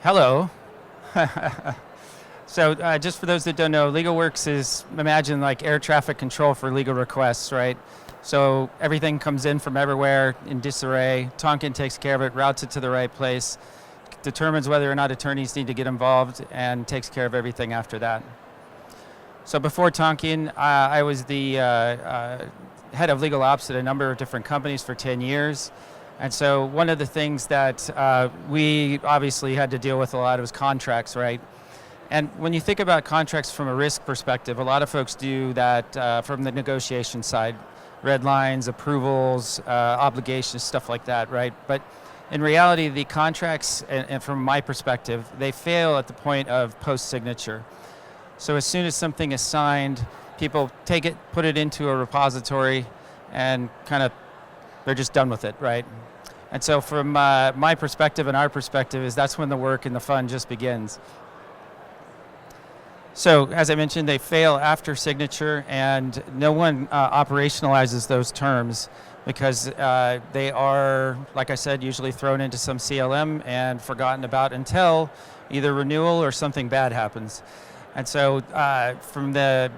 Hello. So just for those that don't know, LegalWorks is, imagine like air traffic control for legal requests, right? So everything comes in from everywhere in disarray. Tonkin takes care of it, routes it to the right place, determines whether or not attorneys need to get involved, and takes care of everything after that. So before Tonkin, I was the head of legal ops at a number of different companies for 10 years. And so one of the things that we obviously had to deal with a lot was contracts, right? And when you think about contracts from a risk perspective, a lot of folks do that from the negotiation side, red lines, approvals, obligations, stuff like that, right? But in reality, the contracts, and from my perspective, they fail at the point of post-signature. So as soon as something is signed, people take it, put it into a repository, and they're just done with it, right? And so from my perspective and our perspective is that's when the work and the fun just begins. So as I mentioned, they fail after signature, and no one operationalizes those terms because they are, like I said, usually thrown into some CLM and forgotten about until either renewal or something bad happens. And so from the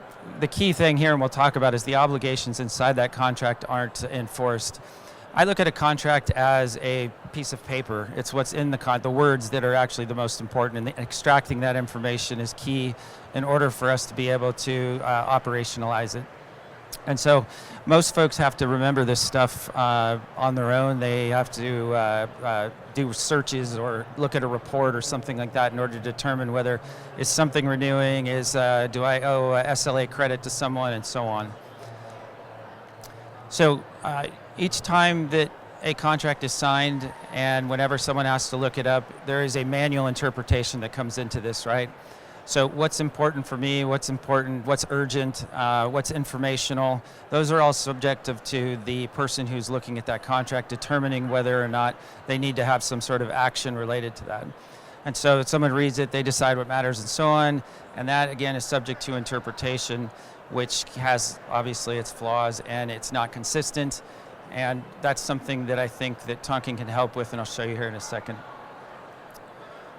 key thing here, and we'll talk about, is the obligations inside that contract aren't enforced. I look at a contract as a piece of paper. It's what's in the words that are actually the most important, and extracting that information is key in order for us to be able to operationalize it. And so most folks have to remember this stuff on their own. They have to do searches or look at a report or something like that in order to determine whether is something renewing, do I owe a SLA credit to someone, and so on. So each time that a contract is signed and whenever someone has to look it up, there is a manual interpretation that comes into this, right? So what's important for me, what's important, what's urgent, what's informational, those are all subjective to the person who's looking at that contract, determining whether or not they need to have some sort of action related to that. And so if someone reads it, they decide what matters and so on, and that again is subject to interpretation, which has obviously its flaws and it's not consistent. And that's something that I think that Tonkin can help with, and I'll show you here in a second.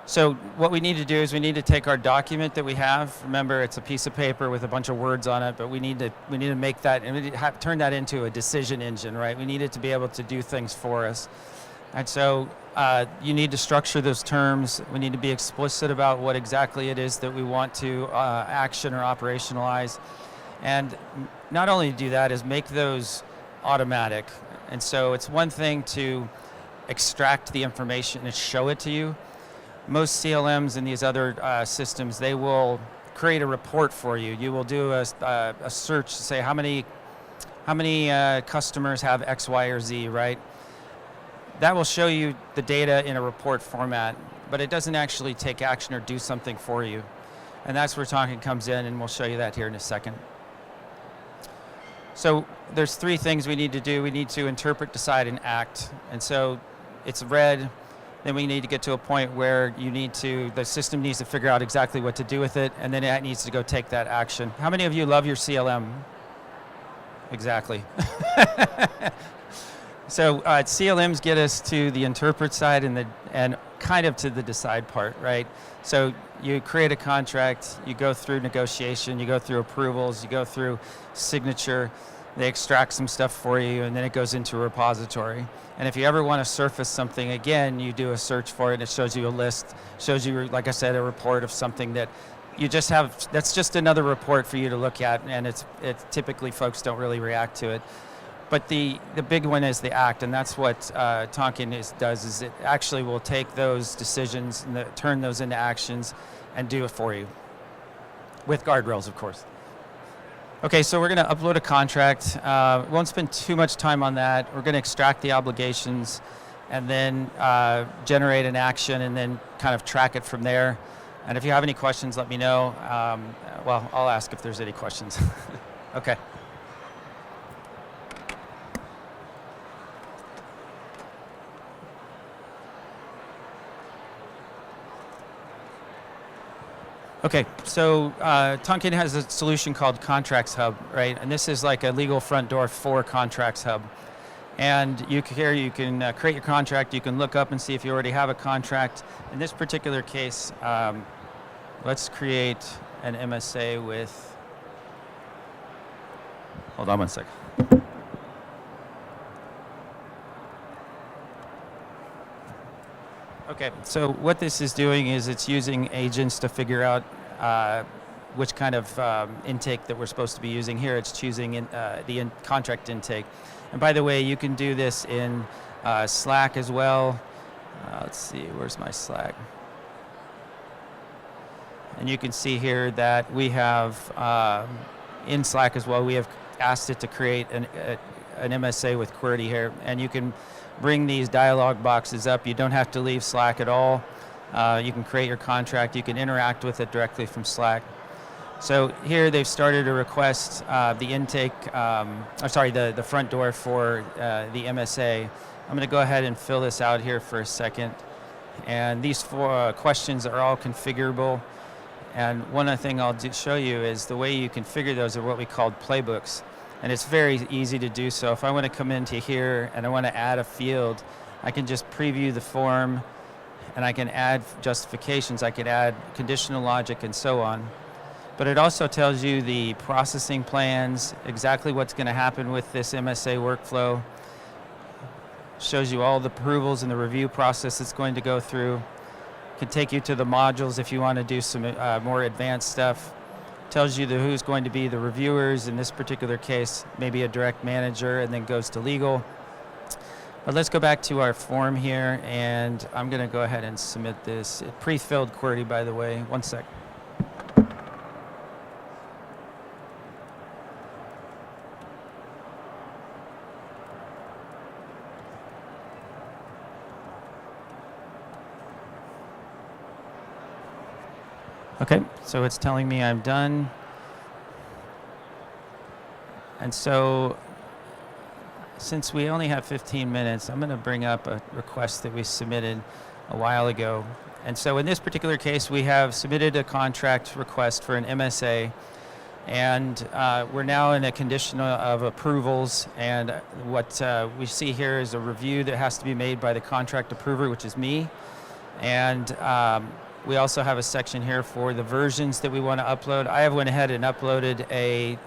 So what we need to do is we need to take our document that we have. Remember, it's a piece of paper with a bunch of words on it, but we need to make that, and we need to turn that into a decision engine, right? We need it to be able to do things for us. And so you need to structure those terms. We need to be explicit about what exactly it is that we want to action or operationalize. And not only do that, is make those automatic. And so it's one thing to extract the information and show it to you. Most CLMs and these other systems, they will create a report for you. You will do a search to say how many customers have X, Y, or Z, right? That will show you the data in a report format, but it doesn't actually take action or do something for you. And that's where Tonkin comes in, and we'll show you that here in a second. So there's three things we need to do. We need to interpret, decide, and act. And so it's read. Then we need to get to a point where the system needs to figure out exactly what to do with it, and then it needs to go take that action. How many of you love your CLM? Exactly. So CLMs get us to the interpret side and kind of to the decide part, right? So you create a contract, you go through negotiation, you go through approvals, you go through signature, they extract some stuff for you, and then it goes into a repository. And if you ever want to surface something again, you do a search for it, and it shows you a list, shows you, like I said, a report of something that you just have, that's just another report for you to look at, and it's typically folks don't really react to it. But the big one is the act, and that's what Tonkin does, is it actually will take those decisions and turn those into actions and do it for you, with guardrails, of course. Okay, so we're going to upload a contract. We won't spend too much time on that. We're going to extract the obligations and then generate an action and then kind of track it from there. And if you have any questions, let me know. Well, I'll ask if there's any questions. Okay. Okay, so Tonkin has a solution called Contracts Hub, right? And this is like a legal front door for Contracts Hub. And here you can create your contract. You can look up and see if you already have a contract. In this particular case, let's create an MSA with, hold on one second. Okay, so what this is doing is it's using agents to figure out which kind of intake that we're supposed to be using. Here it's choosing the contract intake. And by the way, you can do this in Slack as well. Let's see, where's my Slack? And you can see here that we have, in Slack as well, we have asked it to create an MSA with QWERTY here. And you can bring these dialog boxes up. You don't have to leave Slack at all. You can create your contract. You can interact with it directly from Slack. So here they've started to request the intake, the front door for the MSA. I'm going to go ahead and fill this out here for a second. And these 4 questions are all configurable. And one other thing I'll show you is the way you configure those are what we call playbooks. And it's very easy to do so. If I want to come into here and I want to add a field, I can just preview the form and I can add justifications. I can add conditional logic and so on. But it also tells you the processing plans, exactly what's going to happen with this MSA workflow. Shows you all the approvals and the review process it's going to go through. Can take you to the modules if you want to do some more advanced stuff. Tells you who's going to be the reviewers, in this particular case, maybe a direct manager, and then goes to legal. But let's go back to our form here, and I'm going to go ahead and submit this. It pre-filled QWERTY, by the way. One sec. Okay, so it's telling me I'm done. And so, since we only have 15 minutes, I'm going to bring up a request that we submitted a while ago. And so in this particular case, we have submitted a contract request for an MSA, and we're now in a condition of approvals, and what we see here is a review that has to be made by the contract approver, which is me. And we also have a section here for the versions that we want to upload. I have went ahead and uploaded a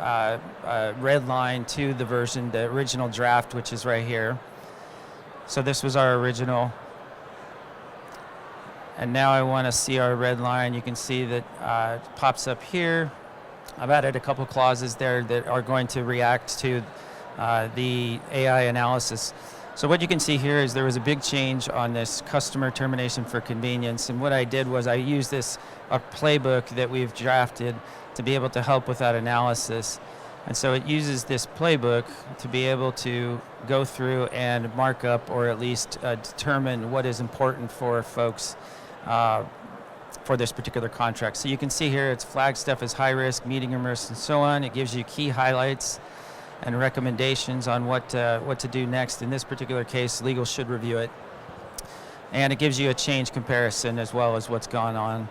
red line to the version, the original draft, which is right here. So this was our original. And now I want to see our red line. You can see that it pops up here. I've added a couple clauses there that are going to react to the AI analysis. So what you can see here is there was a big change on this customer termination for convenience, and what I did was I used a playbook that we've drafted to be able to help with that analysis. And so it uses this playbook to be able to go through and mark up, or at least determine what is important for folks for this particular contract. So you can see here it's flagged stuff as high risk, medium risk, and so on. It gives you key highlights and recommendations on what to do next. In this particular case, legal should review it. And it gives you a change comparison as well as what's gone on.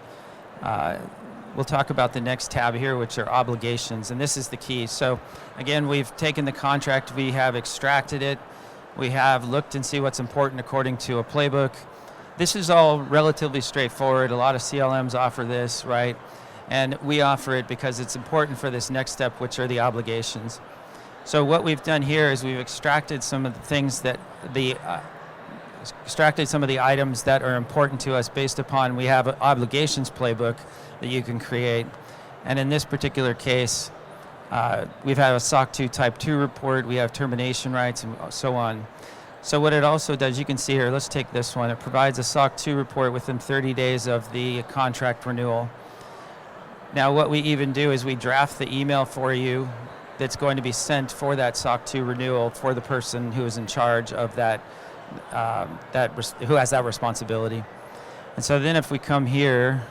We'll talk about the next tab here, which are obligations, and this is the key. So again, we've taken the contract, we have extracted it, we have looked and see what's important according to a playbook. This is all relatively straightforward. A lot of CLMs offer this, right? And we offer it because it's important for this next step, which are the obligations. So what we've done here is we've extracted some of the things that extracted some of the items that are important to us based upon, we have an obligations playbook that you can create. And in this particular case, we've had a SOC 2 Type 2 report, we have termination rights, and so on. So what it also does, you can see here, let's take this one. It provides a SOC 2 report within 30 days of the contract renewal. Now what we even do is we draft the email for you that's going to be sent for that SOC 2 renewal for the person who is in charge of that, who has that responsibility. And so then if we come here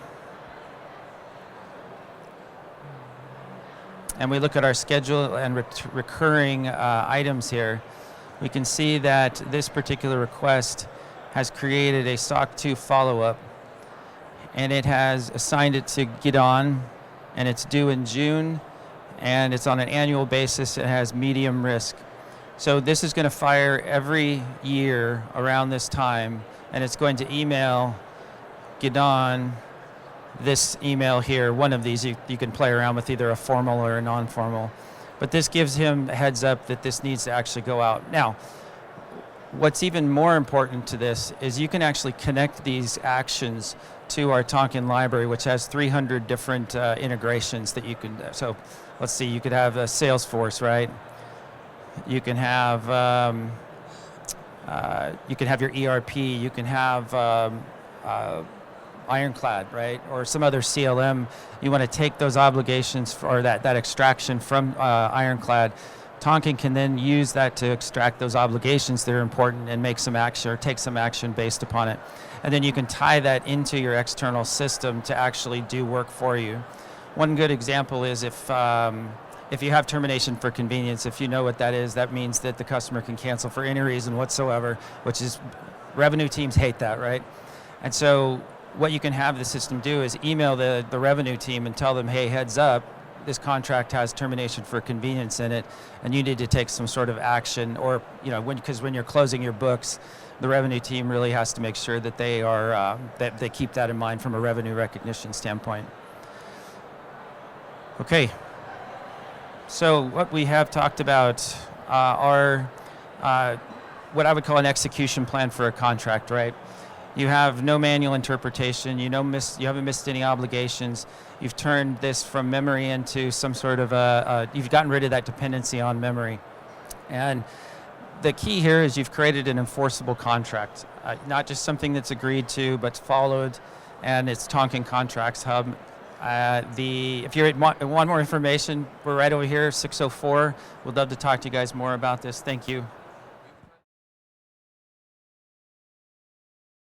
and we look at our schedule and recurring items here, we can see that this particular request has created a SOC 2 follow-up, and it has assigned it to get on, and it's due in June, and it's on an annual basis. It has medium risk. So this is going to fire every year around this time, and it's going to email Gidon this email here. One of these you can play around with, either a formal or a non-formal. But this gives him a heads up that this needs to actually go out. Now, what's even more important to this is you can actually connect these actions to our Tonkin library, which has 300 different integrations that you can. So let's see, you could have a Salesforce, right? You can have your ERP. You can have Ironclad, right, or some other CLM. You want to take those obligations or that extraction from Ironclad. Tonkin can then use that to extract those obligations that are important and make some action or take some action based upon it. And then you can tie that into your external system to actually do work for you. One good example is if you have termination for convenience, if you know what that is, that means that the customer can cancel for any reason whatsoever, which is, revenue teams hate that, right? And so what you can have the system do is email the revenue team and tell them, hey, heads up, this contract has termination for convenience in it, and you need to take some sort of action, or, because when you're closing your books, the revenue team really has to make sure that they are, that they keep that in mind from a revenue recognition standpoint. Okay. So what we have talked about are what I would call an execution plan for a contract, right? You have no manual interpretation, you haven't missed any obligations, you've turned this from memory into some sort of you've gotten rid of that dependency on memory. And the key here is you've created an enforceable contract, not just something that's agreed to, but followed, and it's Tonkin Contracts Hub. If you want more information, we're right over here, 604. We'd love to talk to you guys more about this. Thank you.